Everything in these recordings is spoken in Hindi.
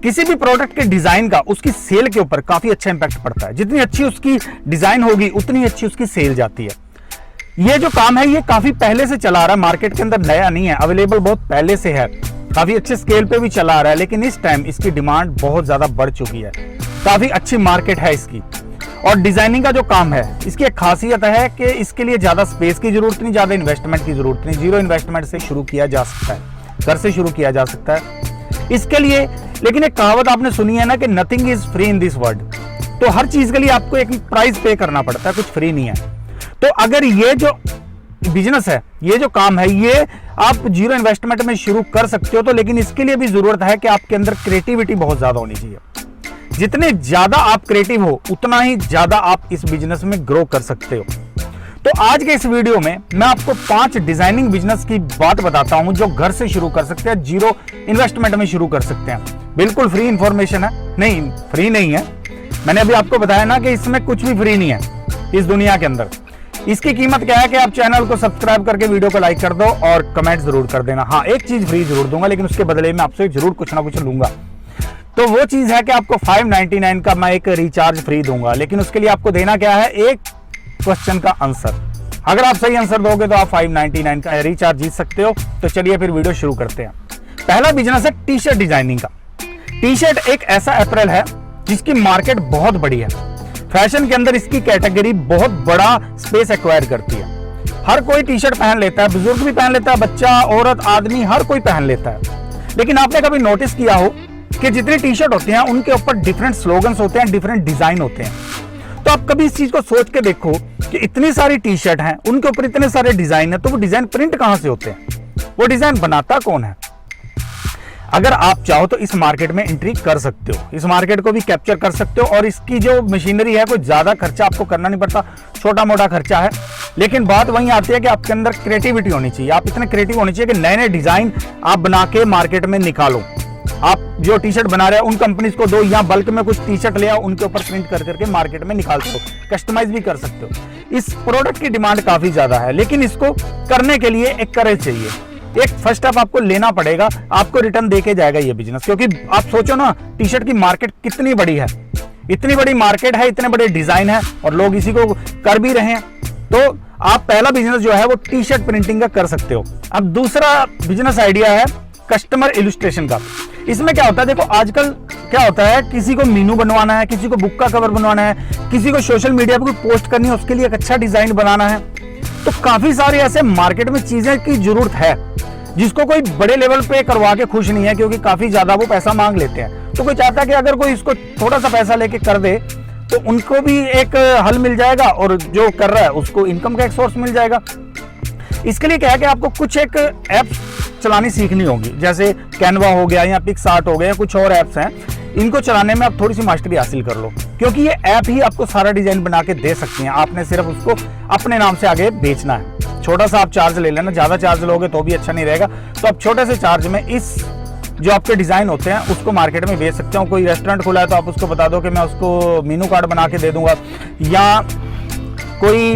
किसी भी प्रोडक्ट के डिजाइन का उसकी सेल के ऊपर काफी अच्छा इंपैक्ट पड़ता है। जितनी अच्छी उसकी डिजाइन होगी उतनी अच्छी उसकी सेल जाती है। ये जो काम है ये काफी पहले से चला आ रहा है, मार्केट के अंदर नया नहीं है, अवेलेबल बहुत पहले से है, काफी अच्छे स्केल पे भी चला आ रहा है, लेकिन इस टाइम इसकी डिमांड बहुत ज्यादा बढ़ चुकी है, काफी अच्छी मार्केट है इसकी। और डिजाइनिंग का जो काम है इसकी एक खासियत है कि इसके लिए ज्यादा स्पेस की जरूरत नहीं, ज्यादा इन्वेस्टमेंट की जरूरत नहीं, जीरो इन्वेस्टमेंट से शुरू किया जा सकता है, घर से शुरू किया जा सकता है इसके लिए। लेकिन एक कहावत आपने सुनी है ना कि nothing is free in this world, तो हर चीज के लिए आपको एक प्राइस पे करना पड़ता है, कुछ फ्री नहीं है। तो अगर ये जो बिजनेस है, ये जो काम है, ये आप जीरो इन्वेस्टमेंट में शुरू कर सकते हो, तो लेकिन इसके लिए भी जरूरत है कि आपके अंदर क्रिएटिविटी बहुत ज्यादा होनी चाहिए। जितने ज्यादा आप क्रिएटिव हो उतना ही ज्यादा आप इस बिजनेस में ग्रो कर सकते हो। तो आज के इस वीडियो में मैं आपको 5 डिजाइनिंग बिजनेस की बात बताता हूं जो घर से शुरू कर सकते हैं, जीरो इन्वेस्टमेंट में शुरू कर सकते हैं। बिल्कुल फ्री इंफॉर्मेशन है, नहीं फ्री नहीं है, मैंने अभी आपको बताया ना कि इसमें कुछ भी फ्री नहीं है इस दुनिया के अंदर। इसकी कीमत क्या है कि आप चैनल को सब्सक्राइब करके वीडियो को लाइक कर दो और कमेंट जरूर कर देना। हाँ, एक चीज फ्री जरूर दूंगा, लेकिन उसके बदले में आपसे जरूर कुछ ना कुछ लूंगा। तो वो चीज है कि आपको 599 का मैं एक रिचार्ज फ्री दूंगा, लेकिन उसके लिए आपको देना क्या है, एक क्वेश्चन का आंसर। अगर आप सही आंसर दोगे तो आप 599 का रिचार्ज जीत सकते हो। तो चलिए फिर वीडियो शुरू करते हैं। पहला बिजनेस है टी शर्ट डिजाइनिंग का। टी शर्ट एक ऐसा अपैरल है जिसकी मार्केट बहुत बड़ी है, फैशन के अंदर इसकी कैटेगरी बहुत बड़ा स्पेस एक्वायर करती है। हर कोई टी शर्ट पहन लेता है, बुजुर्ग भी पहन लेता है, बच्चा, औरत, आदमी, हर कोई पहन लेता है। लेकिन आपने कभी नोटिस किया हो कि जितनी टी शर्ट होती हैं उनके ऊपर डिफरेंट स्लोगन्स होते हैं, डिफरेंट डिजाइन होते हैं। तो आप कभी इस चीज को सोच के देखो कि इतनी सारी टी शर्ट हैं, उनके ऊपर इतने सारे डिजाइन है, तो वो डिजाइन प्रिंट कहां से होते हैं, वो डिजाइन बनाता कौन है। अगर आप चाहो तो इस मार्केट में एंट्री कर सकते हो, इस मार्केट को भी कैप्चर कर सकते हो। और इसकी जो मशीनरी है, कोई ज्यादा खर्चा आपको करना नहीं पड़ता, छोटा मोटा खर्चा है। लेकिन बात वहीं आती है कि आपके अंदर क्रिएटिविटी होनी चाहिए, आप इतने क्रिएटिव होनी चाहिए कि नए नए डिजाइन आप बना के मार्केट में निकालो। आप जो टी शर्ट बना रहे हो उन कंपनीज को दो, या बल्क में कुछ टी शर्ट ले आओ, उनके ऊपर प्रिंट कर करके मार्केट में निकालते हो, कस्टमाइज भी कर सकते हो। इस प्रोडक्ट की डिमांड काफी ज्यादा है, लेकिन इसको करने के लिए एक करेज चाहिए, एक फर्स्ट स्टेप आपको लेना पड़ेगा। आपको रिटर्न देके जाएगा ये बिजनेस, क्योंकि आप सोचो ना टी शर्ट की मार्केट कितनी बड़ी है, इतनी बड़ी मार्केट है, इतने बड़े डिजाइन है और लोग इसी को कर भी रहे हैं। तो आप पहला बिजनेस जो है वो टी शर्ट प्रिंटिंग का कर सकते हो। अब दूसरा बिजनेस आइडिया है कस्टमर इलस्ट्रेशन का। इसमें क्या होता है, देखो आजकल क्या होता है, किसी को मीनू बनवाना है, किसी को बुक का कवर बनवाना है, किसी को सोशल मीडिया पे कोई पोस्ट करनी है, उसके लिए एक अच्छा डिजाइन बनाना है। तो काफी सारे ऐसे मार्केट में चीजें की जरूरत है जिसको कोई बड़े लेवल पे करवा के खुश नहीं है, क्योंकि काफी ज्यादा वो पैसा मांग लेते हैं। तो कोई चाहता है कि अगर कोई इसको थोड़ा सा पैसा लेके कर दे तो उनको भी एक हल मिल जाएगा और जो कर रहा है उसको इनकम का एक सोर्स मिल जाएगा। इसके लिए क्या है कि आपको कुछ एक ऐप्स चलानी सीखनी होगी, जैसे कैनवा हो गया या पिक्सआर्ट हो गया, कुछ और ऐप्स हैं, इनको चलाने में आप थोड़ी सी मास्टरी हासिल कर लो, क्योंकि ये ऐप ही आपको सारा डिजाइन बना के दे सकती हैं। आपने सिर्फ उसको अपने नाम से आगे बेचना है। छोटा सा आप चार्ज ले लेना, ज्यादा चार्ज लोगे तो भी अच्छा नहीं रहेगा। तो आप छोटे से चार्ज में इस जो आपके डिजाइन होते हैं उसको मार्केट में बेच सकते हो। कोई रेस्टोरेंट खुला है तो आप उसको बता दो कि मैं उसको मेनू कार्ड बना के दे दूंगा, या कोई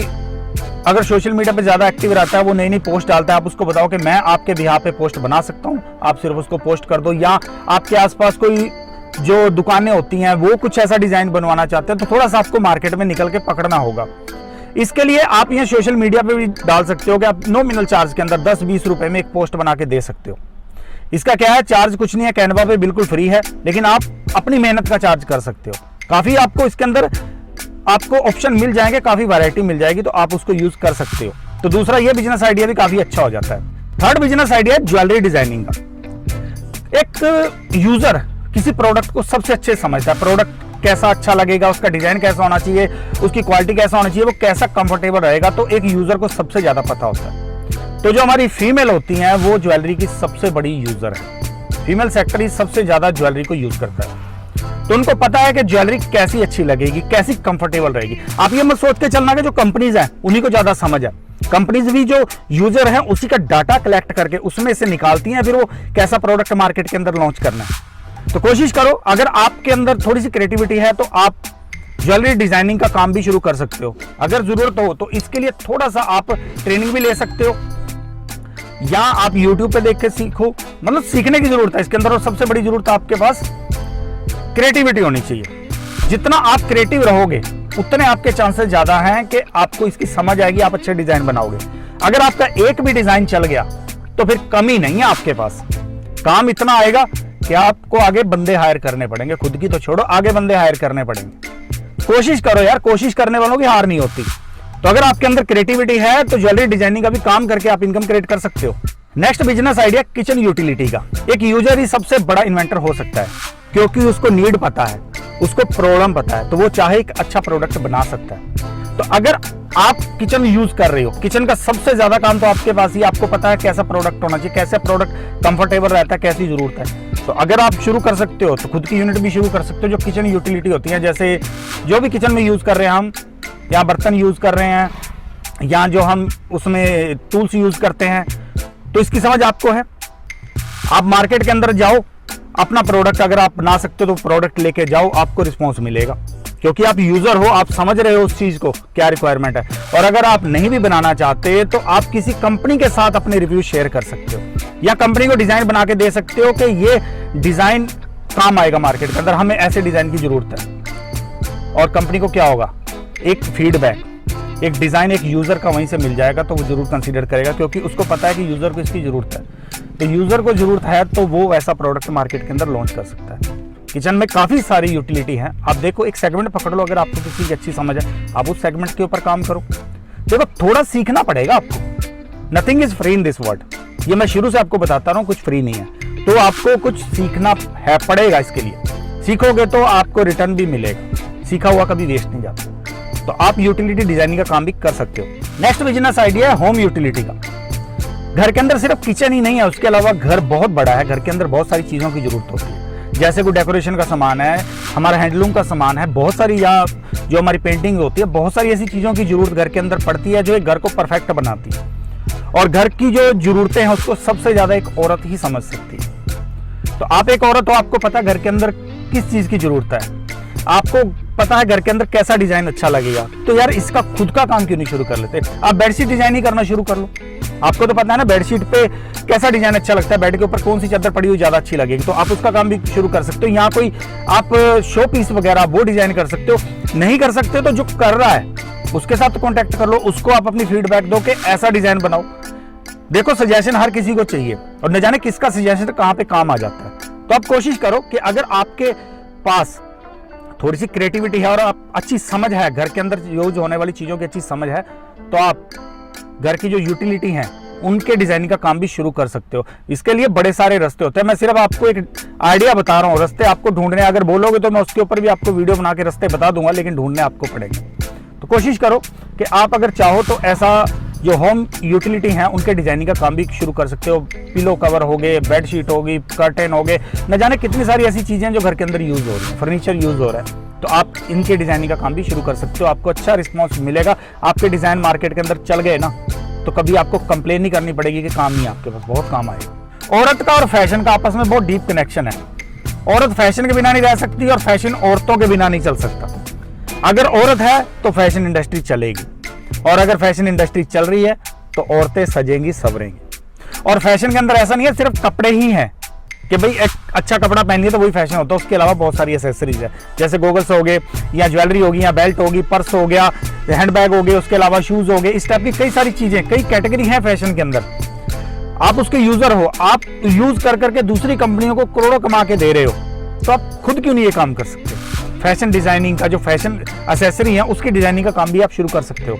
अगर सोशल मीडिया पे ज्यादा एक्टिव रहता है, वो नई नई पोस्ट डालता है, आप उसको बताओ कि मैं आपके बिहार पे पोस्ट बना सकता हूं, आप सिर्फ उसको पोस्ट कर दो। या आपके आसपास कोई जो दुकानें होती हैं वो कुछ ऐसा डिजाइन बनवाना चाहते हैं, तो थोड़ा सा आपको मार्केट में निकल के पकड़ना होगा। इसके लिए आप यहाँ सोशल मीडिया पे भी डाल सकते हो कि आप नॉमिनल चार्ज के अंदर 10-20 रुपए में एक पोस्ट बना के दे सकते हो। इसका क्या है, चार्ज कुछ नहीं है, कैनवा पे बिल्कुल फ्री है, लेकिन आप अपनी मेहनत का चार्ज कर सकते हो। काफी आपको इसके अंदर आपको ऑप्शन मिल जाएंगे, काफी वैरायटी मिल जाएगी, तो आप उसको यूज कर सकते हो। तो दूसरा ये बिजनेस आइडिया भी काफी अच्छा हो जाता है। थर्ड बिजनेस आइडिया है ज्वेलरी डिजाइनिंग का। एक यूजर किसी प्रोडक्ट को सबसे अच्छे समझता है, प्रोडक्ट कैसा अच्छा लगेगा, उसका डिजाइन कैसा होना चाहिए, उसकी क्वालिटी कैसा होना चाहिए, वो कैसा कंफर्टेबल रहेगा, तो एक यूजर को सबसे ज्यादा पता होता है। तो जो हमारी फीमेल होती हैं वो ज्वेलरी की सबसे बड़ी यूजर है, फीमेल सेक्टर ही सबसे ज्यादा ज्वेलरी को यूज करता है। तो उनको पता है कि ज्वेलरी कैसी अच्छी लगेगी, कैसी कंफर्टेबल रहेगी। आप ये मत सोच के चलना कि जो कंपनीज हैं उन्हीं को ज्यादा समझ है, कंपनीज भी जो यूजर है उसी का डाटा कलेक्ट करके उसमें से निकालती हैं फिर वो कैसा प्रोडक्ट मार्केट के अंदर लॉन्च करना है। तो कोशिश करो, अगर आपके अंदर थोड़ी सी क्रिएटिविटी है तो आप ज्वेलरी डिजाइनिंग का काम भी शुरू कर सकते हो। अगर जरूरत हो तो इसके लिए थोड़ा सा आप ट्रेनिंग भी ले सकते हो, या आप YouTube पे देख के सीखो। मतलब सीखने की जरूरत है इसके अंदर, और सबसे बड़ी जरूरत आपके पास क्रिएटिविटी होनी चाहिए। जितना आप क्रिएटिव रहोगे उतने आपके चांसेस ज्यादा हैं कि आपको इसकी समझ आएगी, आप अच्छे डिजाइन बनाओगे। अगर आपका एक भी डिजाइन चल गया तो फिर कमी नहीं है आपके पास, काम इतना आएगा कि आपको आगे बंदे हायर करने पड़ेंगे, खुद की तो छोड़ो, आगे बंदे हायर करने पड़ेंगे। कोशिश करो यार, कोशिश करने वालों की हार नहीं होती। तो अगर आपके अंदर क्रिएटिविटी है तो ज्वेलरी डिजाइनिंग का भी काम करके आप इनकम क्रिएट कर सकते हो। Next business idea, kitchen utility का। एक यूजर ही सबसे बड़ा इन्वेंटर हो सकता है, क्योंकि उसको नीड पता है, उसको प्रॉब्लम पता है, तो वो चाहे एक अच्छा प्रोडक्ट बना सकता है। तो अगर आप किचन यूज कर रहे हो, किचन का सबसे ज्यादा काम तो आपके पास ही, आपको पता है कैसा प्रोडक्ट होना चाहिए, कैसा प्रोडक्ट कंफर्टेबल रहता है, कैसी जरूरत है। तो अगर आप शुरू कर सकते हो तो खुद की यूनिट भी शुरू कर सकते हो जो किचन यूटिलिटी होती है। जैसे जो भी किचन में यूज कर रहे हैं हम, या बर्तन यूज कर रहे हैं, या जो हम उसमें टूल्स यूज करते हैं, तो इसकी समझ आपको है। आप मार्केट के अंदर जाओ, अपना प्रोडक्ट अगर आप बना सकते हो तो प्रोडक्ट लेके जाओ, आपको रिस्पॉन्स मिलेगा, क्योंकि आप यूजर हो, आप समझ रहे हो उस चीज को क्या रिक्वायरमेंट है। और अगर आप नहीं भी बनाना चाहते तो आप किसी कंपनी के साथ अपने रिव्यू शेयर कर सकते हो, या कंपनी को डिजाइन बना के दे सकते हो कि ये डिजाइन काम आएगा मार्केट के अंदर, हमें ऐसे डिजाइन की जरूरत है। और कंपनी को क्या होगा, एक फीडबैक, एक डिजाइन एक यूजर का वहीं से मिल जाएगा, तो वो जरूर कंसीडर करेगा, क्योंकि उसको पता है कि यूजर को इसकी जरूरत है। तो यूजर को जरूरत है तो वो ऐसा प्रोडक्ट मार्केट के अंदर लॉन्च कर सकता है। किचन में काफी सारी यूटिलिटी है। आप देखो, एक सेगमेंट पकड़ लो, अगर आपको किसी की अच्छी समझ है आप उस सेगमेंट के ऊपर काम करो। देखो, थोड़ा सीखना पड़ेगा आपको, nothing is free in this world, ये मैं शुरू से आपको बताता रहा हूँ, कुछ फ्री नहीं है। तो आपको कुछ सीखना है पड़ेगा, इसके लिए सीखोगे तो आपको रिटर्न भी मिलेगा, सीखा हुआ कभी वेस्ट नहीं जाता। तो आप यूटिलिटी डिजाइनिंग का काम भी कर सकते हो। नेक्स्ट बिजनेस आइडिया है होम यूटिलिटी का। घर के अंदर सिर्फ किचन ही नहीं है, उसके अलावा घर बहुत बड़ा है, घर के अंदर बहुत सारी चीजों की जरूरत होती है। जैसे कोई डेकोरेशन का सामान है, हमारा हैंडलूम का सामान है, बहुत सारी, या जो हमारी पेंटिंग होती है, बहुत सारी ऐसी चीजों की जरूरत घर के अंदर पड़ती है जो एक घर को परफेक्ट बनाती है। और घर की जो जरूरतें हैं उसको सबसे ज्यादा एक औरत ही समझ सकती है। तो आप एक औरत हो, आपको पता है घर के अंदर किस चीज की जरूरत है, आपको पता है घर के अंदर कैसा डिजाइन अच्छा लगेगा। तो यार इसका खुद का काम क्यों नहीं शुरू कर लेते? आप बेडशीट डिजाइन ही करना शुरू कर लो। आपको तो पता है ना बेडशीट पे कैसा डिजाइन अच्छा लगता है, बेड के ऊपर कौन सी चादर पड़ी हुई ज्यादा अच्छी लगेगी, तो आप उसका काम भी शुरू कर सकते हो। यहाँ कोई आप शो पीस वगैरह वो डिजाइन कर सकते हो। नहीं कर सकते तो जो कर रहा है उसके साथ कॉन्टेक्ट कर लो, उसको आप अपनी फीडबैक दो कि ऐसा डिजाइन बनाओ। देखो, सजेशन हर किसी को चाहिए, और न जाने किसका सजेशन कहाँ पे काम आ जाता है। तो आप कोशिश करो कि अगर आपके पास थोड़ी सी क्रिएटिविटी है और आप अच्छी समझ है, घर के अंदर यूज होने वाली चीजों की अच्छी समझ है, तो आप घर की जो यूटिलिटी है उनके डिजाइनिंग का काम भी शुरू कर सकते हो। इसके लिए बड़े सारे रास्ते होते हैं, मैं सिर्फ आपको एक आइडिया बता रहा हूँ। रास्ते आपको ढूंढने, अगर बोलोगे तो मैं उसके ऊपर भी आपको वीडियो बना के रास्ते बता दूंगा, लेकिन ढूंढने आपको पड़ेंगे। तो कोशिश करो कि आप अगर चाहो तो ऐसा जो होम यूटिलिटी है उनके डिजाइनिंग का काम भी शुरू कर सकते हो। पिलो कवर हो गए, बेडशीट होगी, कर्टेन हो गए, न जाने कितनी सारी ऐसी चीजें जो घर के अंदर यूज हो रही है, फर्नीचर यूज हो रहा है, तो आप इनके डिजाइनिंग का काम भी शुरू कर सकते हो। आपको अच्छा रिस्पॉन्स मिलेगा। आपके डिजाइन मार्केट के अंदर चल गए ना, तो कभी आपको कंप्लेन नहीं करनी पड़ेगी कि काम नहीं, आपके पास बहुत काम आएगा। औरत का और फैशन का आपस में बहुत डीप कनेक्शन है। औरत फैशन के बिना नहीं रह सकती और फैशन औरतों के बिना नहीं चल सकता। अगर औरत है तो फैशन इंडस्ट्री चलेगी, और अगर फैशन इंडस्ट्री चल रही है तो औरतें सजेंगी संवरेंगी। और फैशन के अंदर ऐसा नहीं है सिर्फ कपड़े ही हैं कि भाई एक अच्छा कपड़ा पहनिए तो वही फैशन होता है, उसके अलावा बहुत सारी एसेसरीज है, जैसे गोगल्स हो गए, या ज्वेलरी होगी, या बेल्ट होगी, पर्स हो गया, हैंडबैग हो गए, उसके अलावा शूज हो गए, इस टाइप की कई सारी चीजें, कई कैटेगरी है फैशन के अंदर। आप उसके यूजर हो, आप यूज कर करके दूसरी कंपनियों को करोड़ों कमा के दे रहे हो, तो आप खुद क्यों नहीं ये काम कर सकते? फैशन डिजाइनिंग का जो फैशन एसेसरी है उसकी डिजाइनिंग का काम भी आप शुरू कर सकते हो।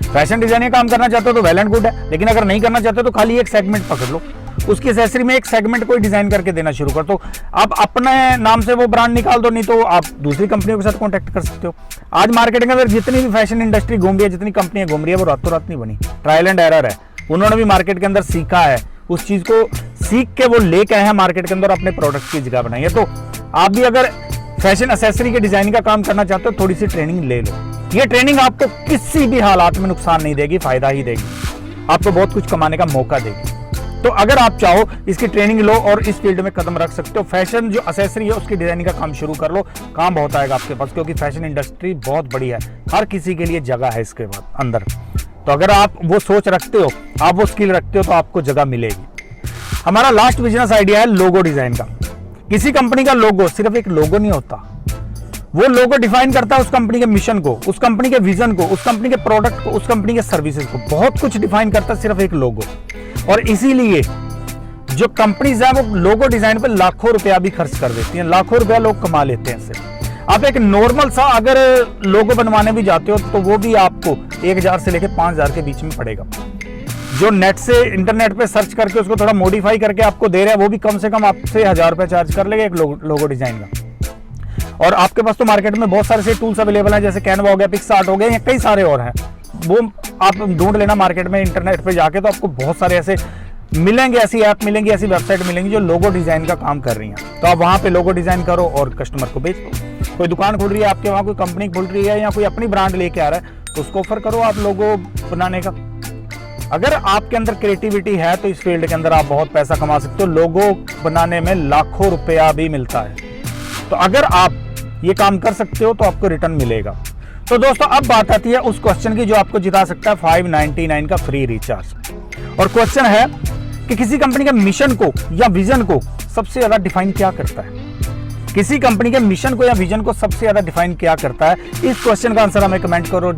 फैशन डिजाइनिंग काम करना चाहते हो तो वेल एंड गुड है, लेकिन अगर नहीं करना चाहते हो तो खाली एक सेगमेंट पकड़ लो, उसकी एसेसरी में एक सेगमेंट कोई डिजाइन करके देना शुरू कर दो। आप अपने नाम से वो ब्रांड निकाल दो, नहीं तो आप दूसरी कंपनियों के साथ कॉन्टेक्ट कर सकते हो। आज मार्केट के अंदर जितनी भी फैशन इंडस्ट्री घूम रही है, जितनी कंपनियां घूम रही है, वो रातों रात नहीं बनी, ट्रायल एंड एरर है। उन्होंने भी मार्केट के अंदर सीखा है, उस चीज को सीख के वो लेके आए हैं मार्केट के अंदर, अपने प्रोडक्ट की जगह बनाई है। तो आप भी अगर फैशन एसेसरी के डिजाइनिंग का काम करना चाहते हो, थोड़ी सी ट्रेनिंग ले लो। ये ट्रेनिंग आपको किसी भी हालात में नुकसान नहीं देगी, फायदा ही देगी, आपको बहुत कुछ कमाने का मौका देगी। तो अगर आप चाहो इसकी ट्रेनिंग लो और इस फील्ड में कदम रख सकते हो। फैशन जो एसेसरी है उसकी डिजाइनिंग का काम शुरू कर लो, काम बहुत आएगा आपके पास, क्योंकि फैशन इंडस्ट्री बहुत बड़ी है, हर किसी के लिए जगह है इसके बाद अंदर। तो अगर आप वो सोच रखते हो, आप वो स्किल रखते हो, तो आपको जगह मिलेगी। हमारा लास्ट बिजनेस आइडिया है लोगो डिजाइन का। किसी कंपनी का लोगो सिर्फ एक लोगो नहीं होता, वो लोगो डिफाइन करता है उस कंपनी के मिशन को, उस कंपनी के विजन को, उस कंपनी के प्रोडक्ट को, उस कंपनी के सर्विसेज को। बहुत कुछ डिफाइन करता है सिर्फ एक लोगो। और इसीलिए जो कंपनीज है वो लोगो डिजाइन पे लाखों रुपया भी खर्च कर देती हैं, लाखों रुपया लोग कमा लेते हैं इससे। आप एक नॉर्मल सा अगर लोगो बनवाने भी जाते हो तो वो भी आपको 1000 से लेकर 5000 के बीच में पड़ेगा। जो नेट से इंटरनेट पे सर्च करके उसको थोड़ा मॉडिफाई करके आपको दे रहा है वो भी कम से कम आपसे 1000 रुपये चार्ज कर लेगा एक लोगो डिजाइन का। और आपके पास तो मार्केट में बहुत सारे से टूल्स अवेलेबल हैं, जैसे कैनवा हो गया, पिक्सआर्ट हो गया, या कई सारे और हैं। वो आप ढूंढ लेना मार्केट में इंटरनेट पे जाके, तो आपको बहुत सारे ऐसे मिलेंगे, ऐसी ऐप मिलेंगी, ऐसी वेबसाइट मिलेंगी जो लोगो डिजाइन का काम कर रही हैं। तो आप वहां पे लोगो डिजाइन करो और कस्टमर को बेच दो। कोई दुकान खुल रही है आपके वहां, कोई कंपनी खुल रही है या कोई अपनी ब्रांड लेके आ रहा है, तो उसको ऑफर करो आप लोगो बनाने का। अगर आपके अंदर क्रिएटिविटी है तो इस फील्ड के अंदर आप बहुत पैसा कमा सकते हो। लोगो बनाने में लाखों रुपया भी मिलता है। तो अगर आप ये काम कर सकते हो तो आपको रिटर्न मिलेगा। तो दोस्तों अब बात आती है उस क्वेश्चन की जो आपको जिता सकता है 599 का फ्री रिचार्ज। और क्वेश्चन है कि किसी कंपनी के मिशन को या विजन को सबसे ज्यादा डिफाइन क्या करता है? किसी कंपनी के मिशन को या विजन को सबसे ज्यादा डिफाइन क्या करता है? इस क्वेश्चन का आंसर हमें कमेंट करो।